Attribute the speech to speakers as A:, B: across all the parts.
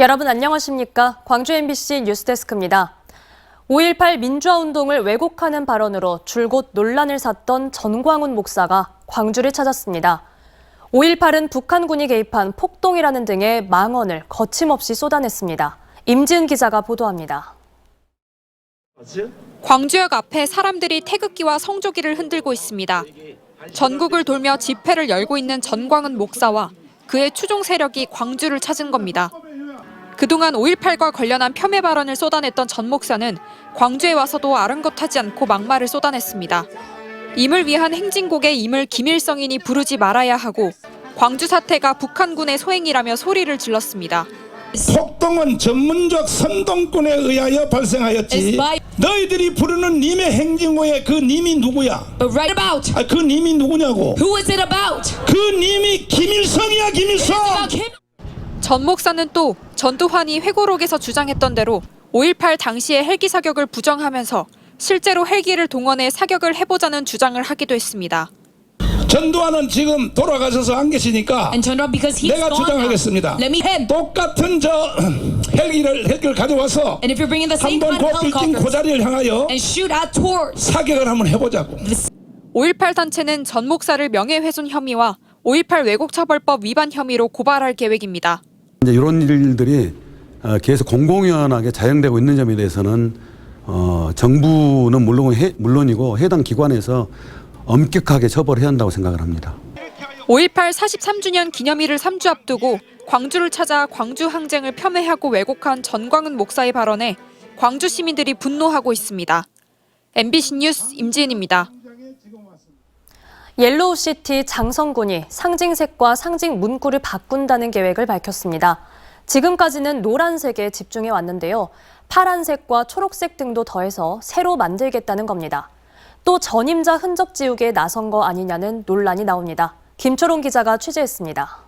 A: 여러분 안녕하십니까? 광주 MBC 뉴스데스크입니다. 5.18 민주화운동을 왜곡하는 발언으로 줄곧 논란을 샀던 전광훈 목사가 광주를 찾았습니다. 5.18은 북한군이 개입한 폭동이라는 등의 망언을 거침없이 쏟아냈습니다. 임지은 기자가 보도합니다.
B: 광주역 앞에 사람들이 태극기와 성조기를 흔들고 있습니다. 전국을 돌며 집회를 열고 있는 전광훈 목사와 그의 추종 세력이 광주를 찾은 겁니다. 그동안 5.18과 관련한 폄훼 발언을 쏟아냈던 전 목사는 광주에 와서도 아랑곳하지 않고 막말을 쏟아냈습니다. 임을 위한 행진곡에 임을 김일성인이 부르지 말아야 하고 광주 사태가 북한군의 소행이라며 소리를 질렀습니다.
C: 폭동은 전문적 선동꾼에 의하여 발생하였지. 너희들이 부르는 님의 행진곡의 그 님이 누구야? 그 님이 누구냐고. 그 님이 김일성이야, 김일성.
B: 전 목사는 또 전두환이 회고록에서 주장했던 대로 5.18 당시의 헬기 사격을 부정하면서 실제로 헬기를 동원해 사격을 해보자는 주장을 하기도 했습니다.
C: 전두환은 지금 돌아가셔서 안 계시니까 내가 주장하겠습니다. 똑같은 헬기를 가져와서 한번 그 빌딩 그 자리를 향하여 사격을 한번 해보자고.
B: 5.18 단체는 전 목사를 명예훼손 혐의와 5.18 왜곡처벌법 위반 혐의로 고발할 계획입니다.
D: 이제 이런 일들이 계속 공공연하게 자행되고 있는 점에 대해서는 정부는 물론이고 해당 기관에서 엄격하게 처벌해야 한다고 생각을 합니다.
B: 5.18 43주년 기념일을 3주 앞두고 광주를 찾아 광주 항쟁을 폄훼하고 왜곡한 전광훈 목사의 발언에 광주 시민들이 분노하고 있습니다. MBC 뉴스 임지은입니다.
A: 옐로우시티 장성군이 상징색과 상징 문구를 바꾼다는 계획을 밝혔습니다. 지금까지는 노란색에 집중해 왔는데요. 파란색과 초록색 등도 더해서 새로 만들겠다는 겁니다. 또 전임자 흔적 지우기에 나선 거 아니냐는 논란이 나옵니다. 김초롱 기자가 취재했습니다.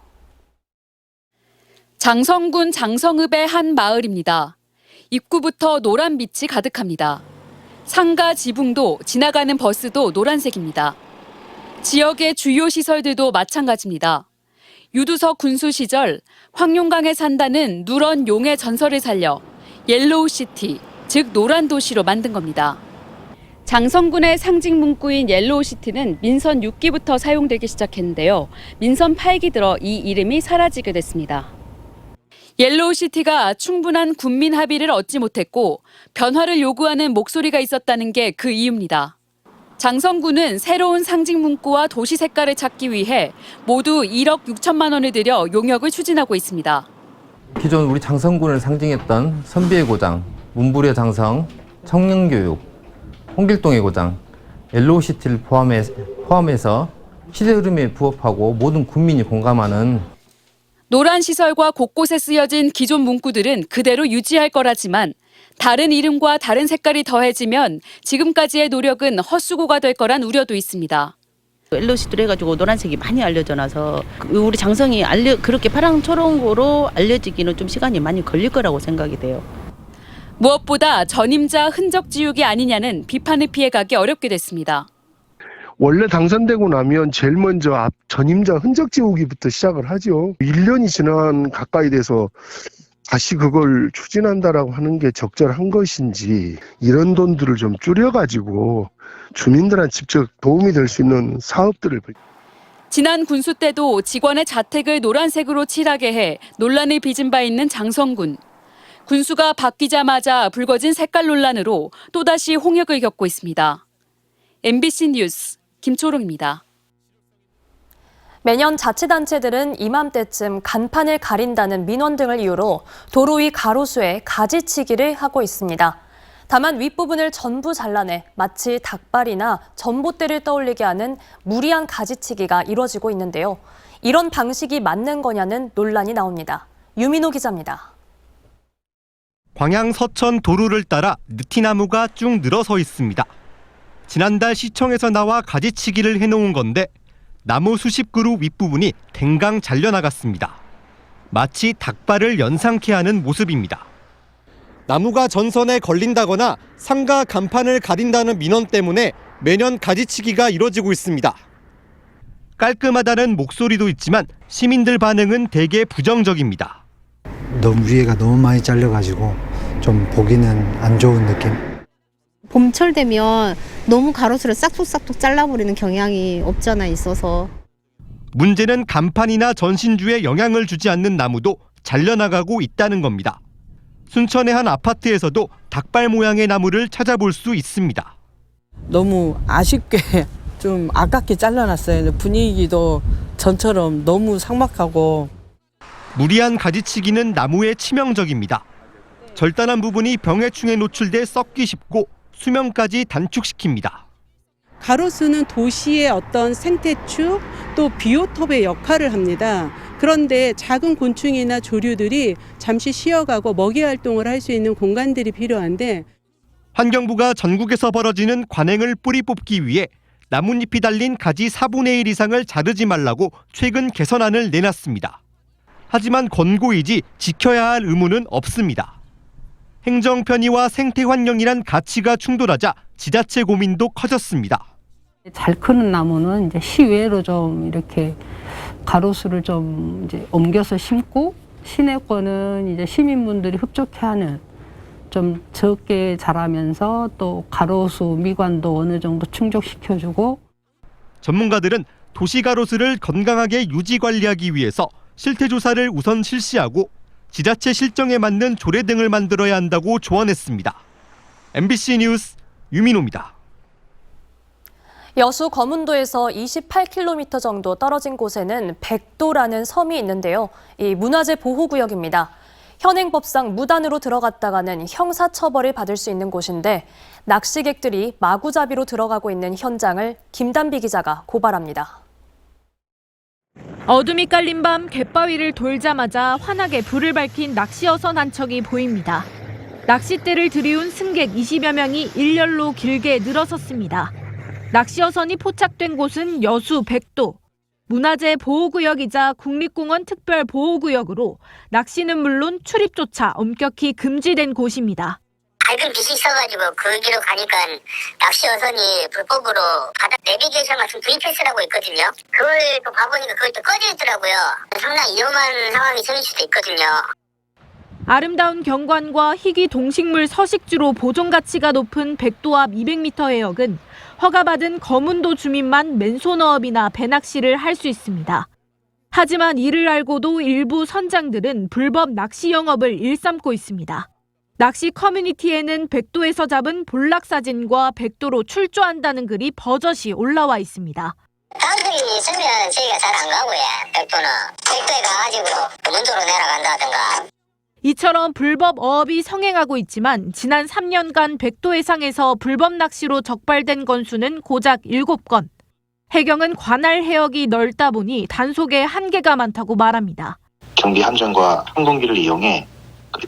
E: 장성군 장성읍의 한 마을입니다. 입구부터 노란 빛이 가득합니다. 상가 지붕도 지나가는 버스도 노란색입니다. 지역의 주요 시설들도 마찬가지입니다. 유두석 군수 시절 황룡강에 산다는 누런 용의 전설을 살려 옐로우시티, 즉 노란 도시로 만든 겁니다. 장성군의 상징 문구인 옐로우시티는 민선 6기부터 사용되기 시작했는데요. 민선 8기 들어 이 이름이 사라지게 됐습니다. 옐로우시티가 충분한 군민 합의를 얻지 못했고 변화를 요구하는 목소리가 있었다는 게 그 이유입니다. 장성군은 새로운 상징 문구와 도시 색깔을 찾기 위해 모두 1억 6천만 원을 들여 용역을 추진하고 있습니다.
F: 기존 우리 장성군을 상징했던 선비의 고장, 문불의 장성, 청년교육, 홍길동의 고장, 옐로우시티를 포함해서 시대 흐름에 부합하고 모든 국민이 공감하는
E: 노란 시설과 곳곳에 쓰여진 기존 문구들은 그대로 유지할 거라지만 다른 이름과 다른 색깔이 더해지면 지금까지의 노력은 헛수고가 될 거란 우려도 있습니다.
G: 옐로우시티로 해가지고 노란색이 많이 알려져 나서 우리 장성이 그렇게 파랑초롱으로 알려지기는 좀 시간이 많이 걸릴 거라고 생각이 돼요.
E: 무엇보다 전임자 흔적 지우기 아니냐는 비판을 피해가기 어렵게 됐습니다.
H: 원래 당선되고 나면 제일 먼저 전임자 흔적 지우기부터 시작을 하죠. 1년이 지난 가까이 돼서 다시 그걸 추진한다라고 하는 게 적절한 것인지 이런 돈들을 좀 줄여가지고 주민들한테 직접 도움이 될 수 있는 사업들을.
E: 지난 군수 때도 직원의 자택을 노란색으로 칠하게 해 논란을 빚은 바 있는 장성군. 군수가 바뀌자마자 불거진 색깔 논란으로 또다시 홍역을 겪고 있습니다. MBC 뉴스 김초롱입니다.
A: 매년 자치단체들은 이맘때쯤 간판을 가린다는 민원 등을 이유로 도로 위 가로수에 가지치기를 하고 있습니다. 다만 윗부분을 전부 잘라내 마치 닭발이나 전봇대를 떠올리게 하는 무리한 가지치기가 이뤄지고 있는데요. 이런 방식이 맞는 거냐는 논란이 나옵니다. 유민호 기자입니다.
I: 광양 서천 도로를 따라 느티나무가 쭉 늘어서 있습니다. 지난달 시청에서 나와 가지치기를 해놓은 건데 나무 수십 그루 윗부분이 댕강 잘려나갔습니다. 마치 닭발을 연상케 하는 모습입니다. 나무가 전선에 걸린다거나 상가 간판을 가린다는 민원 때문에 매년 가지치기가 이뤄지고 있습니다. 깔끔하다는 목소리도 있지만 시민들 반응은 대개 부정적입니다.
J: 너무 위에가 너무 많이 잘려가지고 좀 보기는 안 좋은 느낌.
K: 봄철 되면 너무 가로수를 싹둑싹둑 잘라버리는 경향이 없잖아 있어서.
I: 문제는 간판이나 전신주에 영향을 주지 않는 나무도 잘려나가고 있다는 겁니다. 순천의 한 아파트에서도 닭발 모양의 나무를 찾아볼 수 있습니다.
L: 너무 아쉽게 좀 아깝게 잘라놨어요. 분위기도 전처럼 너무 삭막하고.
I: 무리한 가지치기는 나무에 치명적입니다. 절단한 부분이 병해충에 노출돼 썩기 쉽고 수명까지 단축시킵니다.
M: 가로수는 도시의 어떤 생태축 또 비오톱의 역할을 합니다. 그런데 작은 곤충이나 조류들이 잠시 쉬어가고 먹이 활동을 할 수 있는 공간들이 필요한데
I: 환경부가 전국에서 벌어지는 관행을 뿌리 뽑기 위해 나뭇잎이 달린 가지 4분의 1 이상을 자르지 말라고 최근 개선안을 내놨습니다. 하지만 권고이지 지켜야 할 의무는 없습니다. 행정 편의와 생태 환경이란 가치가 충돌하자 지자체 고민도 커졌습니다.
N: 잘 크는 나무는 이제 시외로 좀 이렇게 가로수를 좀 이제 옮겨서 심고, 시내권은 이제 시민분들이 흡족해하는 좀 적게 자라면서 또 가로수 미관도 어느 정도 충족시켜주고.
I: 전문가들은 도시 가로수를 건강하게 유지 관리하기 위해서 실태 조사를 우선 실시하고 지자체 실정에 맞는 조례 등을 만들어야 한다고 조언했습니다. MBC 뉴스 유민호입니다.
A: 여수 거문도에서 28km 정도 떨어진 곳에는 백도라는 섬이 있는데요. 이 문화재 보호구역입니다. 현행법상 무단으로 들어갔다가는 형사처벌을 받을 수 있는 곳인데 낚시객들이 마구잡이로 들어가고 있는 현장을 김단비 기자가 고발합니다.
B: 어둠이 깔린 밤 갯바위를 돌자마자 환하게 불을 밝힌 낚시어선 한 척이 보입니다. 낚싯대를 들이운 승객 20여 명이 일렬로 길게 늘어섰습니다. 낚시어선이 포착된 곳은 여수 백도. 문화재 보호구역이자 국립공원 특별보호구역으로 낚시는 물론 출입조차 엄격히 금지된 곳입니다.
O: 밝은 빛이 있어가지고 거기로 가니까 낚시어선이 불법으로 바다 내비게이션 같은 VPS를 하고 있거든요. 그걸 또 봐보니까 그걸 또 꺼져 있더라고요. 상당히 위험한 상황이 생길 수도 있거든요.
B: 아름다운 경관과 희귀 동식물 서식지로 보존 가치가 높은 백도 앞 200m 해역은 허가받은 거문도 주민만 맨손어업이나 배낚시를 할 수 있습니다. 하지만 이를 알고도 일부 선장들은 불법 낚시 영업을 일삼고 있습니다. 낚시 커뮤니티에는 백도에서 잡은 볼락 사진과 백도로 출조한다는 글이 버젓이 올라와 있습니다.
O: 단속이 있으면 저희가 잘 안 가고요. 백도는 백도에 가가지고 거문도로 내려간다든가.
B: 이처럼 불법 어업이 성행하고 있지만 지난 3년간 백도 해상에서 불법 낚시로 적발된 건수는 고작 7건. 해경은 관할 해역이 넓다 보니 단속에 한계가 많다고 말합니다.
P: 경비 함정과 항공기를 이용해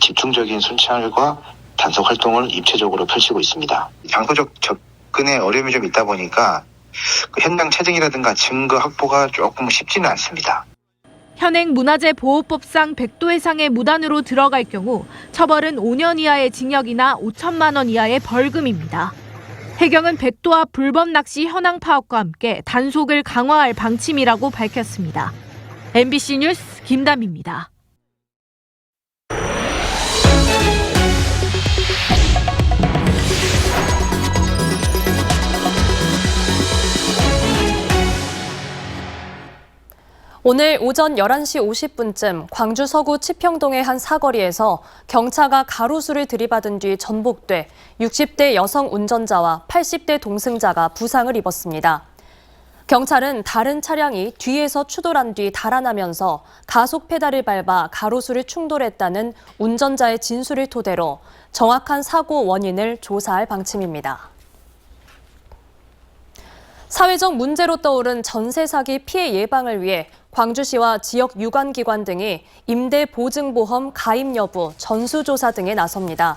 P: 집중적인 순찰과 단속 활동을 입체적으로 펼치고 있습니다. 장소적 접근에 어려움이 좀 있다 보니까 현장 체증이라든가 증거 확보가 조금 쉽지는 않습니다.
B: 현행 문화재보호법상 백도 해상에 무단으로 들어갈 경우 처벌은 5년 이하의 징역이나 5천만 원 이하의 벌금입니다. 해경은 백도 앞 불법 낚시 현황 파악과 함께 단속을 강화할 방침이라고 밝혔습니다. MBC 뉴스 김담입니다.
A: 오늘 오전 11시 50분쯤 광주 서구 치평동의 한 사거리에서 경차가 가로수를 들이받은 뒤 전복돼 60대 여성 운전자와 80대 동승자가 부상을 입었습니다. 경찰은 다른 차량이 뒤에서 추돌한 뒤 달아나면서 가속 페달을 밟아 가로수를 충돌했다는 운전자의 진술을 토대로 정확한 사고 원인을 조사할 방침입니다. 사회적 문제로 떠오른 전세 사기 피해 예방을 위해 광주시와 지역 유관기관 등이 임대보증보험 가입 여부 전수조사 등에 나섭니다.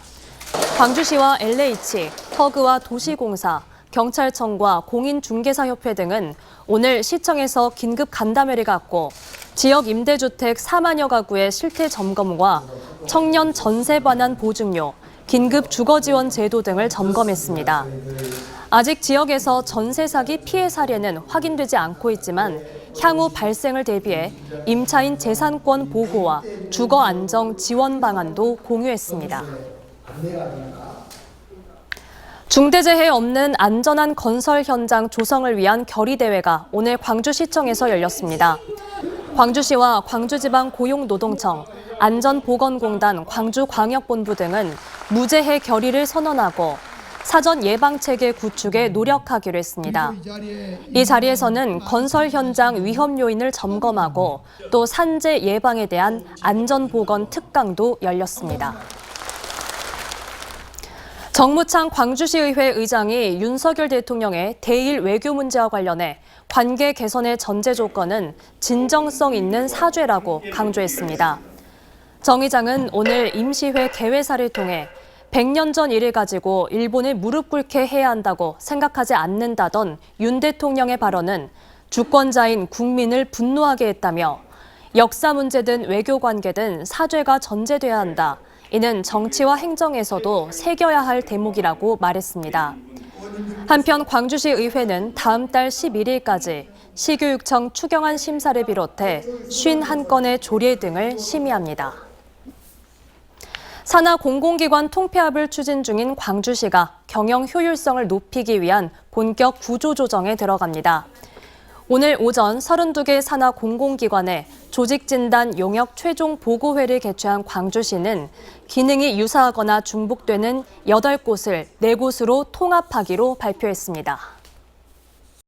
A: 광주시와 LH, 허그와 도시공사, 경찰청과 공인중개사협회 등은 오늘 시청에서 긴급 간담회를 갖고 지역 임대주택 4만여 가구의 실태 점검과 청년 전세 반환 보증료, 긴급 주거지원 제도 등을 점검했습니다. 아직 지역에서 전세 사기 피해 사례는 확인되지 않고 있지만 향후 발생을 대비해 임차인 재산권 보호와 주거 안정 지원 방안도 공유했습니다. 중대재해 없는 안전한 건설 현장 조성을 위한 결의대회가 오늘 광주시청에서 열렸습니다. 광주시와 광주지방고용노동청, 안전보건공단 광주광역본부 등은 무재해 결의를 선언하고 사전 예방체계 구축에 노력하기로 했습니다. 이 자리에서는 건설 현장 위험 요인을 점검하고 또 산재 예방에 대한 안전보건 특강도 열렸습니다. 정무창 광주시의회 의장이 윤석열 대통령의 대일 외교 문제와 관련해 관계 개선의 전제 조건은 진정성 있는 사죄라고 강조했습니다. 정 의장은 오늘 임시회 개회사를 통해 100년 전 일을 가지고 일본을 무릎 꿇게 해야 한다고 생각하지 않는다던 윤 대통령의 발언은 주권자인 국민을 분노하게 했다며 역사 문제든 외교 관계든 사죄가 전제돼야 한다. 이는 정치와 행정에서도 새겨야 할 대목이라고 말했습니다. 한편 광주시 의회는 다음 달 11일까지 시교육청 추경안 심사를 비롯해 51건의 조례 등을 심의합니다. 산하 공공기관 통폐합을 추진 중인 광주시가 경영 효율성을 높이기 위한 본격 구조조정에 들어갑니다. 오늘 오전 32개 산하 공공기관에 조직진단 용역 최종 보고회를 개최한 광주시는 기능이 유사하거나 중복되는 8곳을 4곳으로 통합하기로 발표했습니다.